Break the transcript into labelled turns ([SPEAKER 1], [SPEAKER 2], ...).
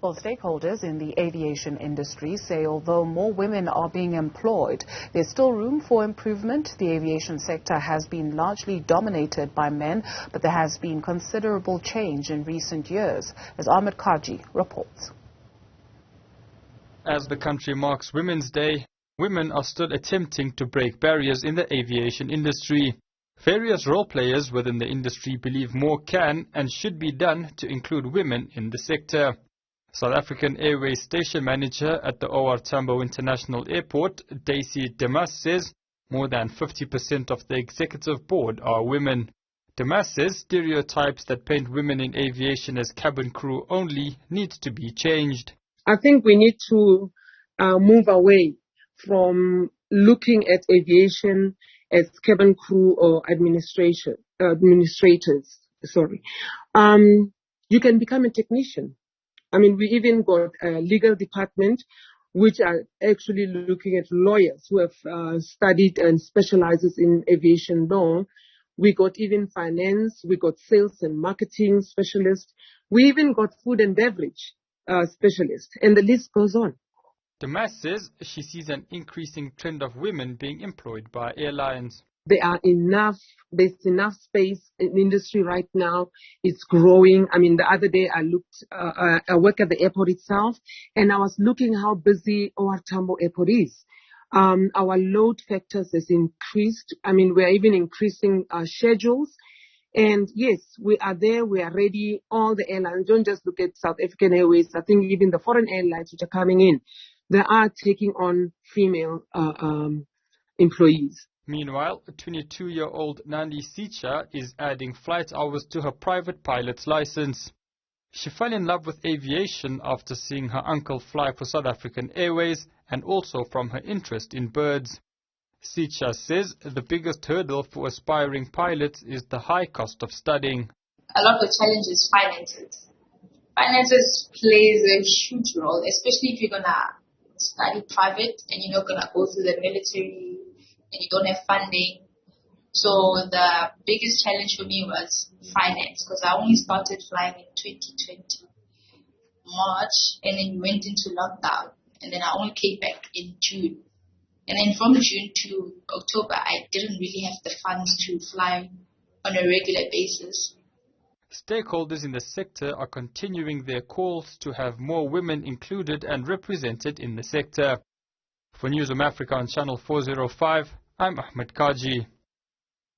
[SPEAKER 1] Well, stakeholders in the aviation industry say although more women are being employed, there's still room for improvement. The aviation sector has been largely dominated by men, but there has been considerable change in recent years, as Ahmed Kajee reports.
[SPEAKER 2] As the country marks Women's Day, women are still attempting to break barriers in the aviation industry. Various role players within the industry believe more can and should be done to include women in the sector. South African Airways station manager at the OR Tambo International Airport, Daisy Demas, says more than 50% of the executive board are women. Demas says stereotypes that paint women in aviation as cabin crew only need to be changed.
[SPEAKER 3] I think we need to move away from looking at aviation as cabin crew or administrators. You can become a technician. I mean, we even got a legal department which are actually looking at lawyers who have studied and specializes in aviation law. We got even finance, we got sales and marketing specialists. We even got food and beverage specialists, and the list goes on.
[SPEAKER 2] Demas says she sees an increasing trend of women being employed by airlines.
[SPEAKER 3] There's enough space in the industry right now. It's growing. I mean, the other day I work at the airport itself, and I was looking how busy OR Tambo Airport is. Our load factors has increased. I mean, we're even increasing our schedules. And yes, we are there. We are ready. All the airlines, don't just look at South African Airways. I think even the foreign airlines which are coming in, they are taking on female employees.
[SPEAKER 2] Meanwhile, 22-year-old Nandi Sicha is adding flight hours to her private pilot's license. She fell in love with aviation after seeing her uncle fly for South African Airways and also from her interest in birds. Sicha says the biggest hurdle for aspiring pilots is the high cost of studying.
[SPEAKER 4] A lot of the challenge is finances. Finances plays a huge role, especially if you're going to study private and you're not going to go through the military and you don't have funding. So the biggest challenge for me was finance, because I only started flying in 2020 March, and then we went into lockdown, and then I only came back in June. And then from June to October, I didn't really have the funds to fly on a regular basis.
[SPEAKER 2] Stakeholders in the sector are continuing their calls to have more women included and represented in the sector. For Newzroom Afrika on Channel 405, I'm Ahmed Kajee.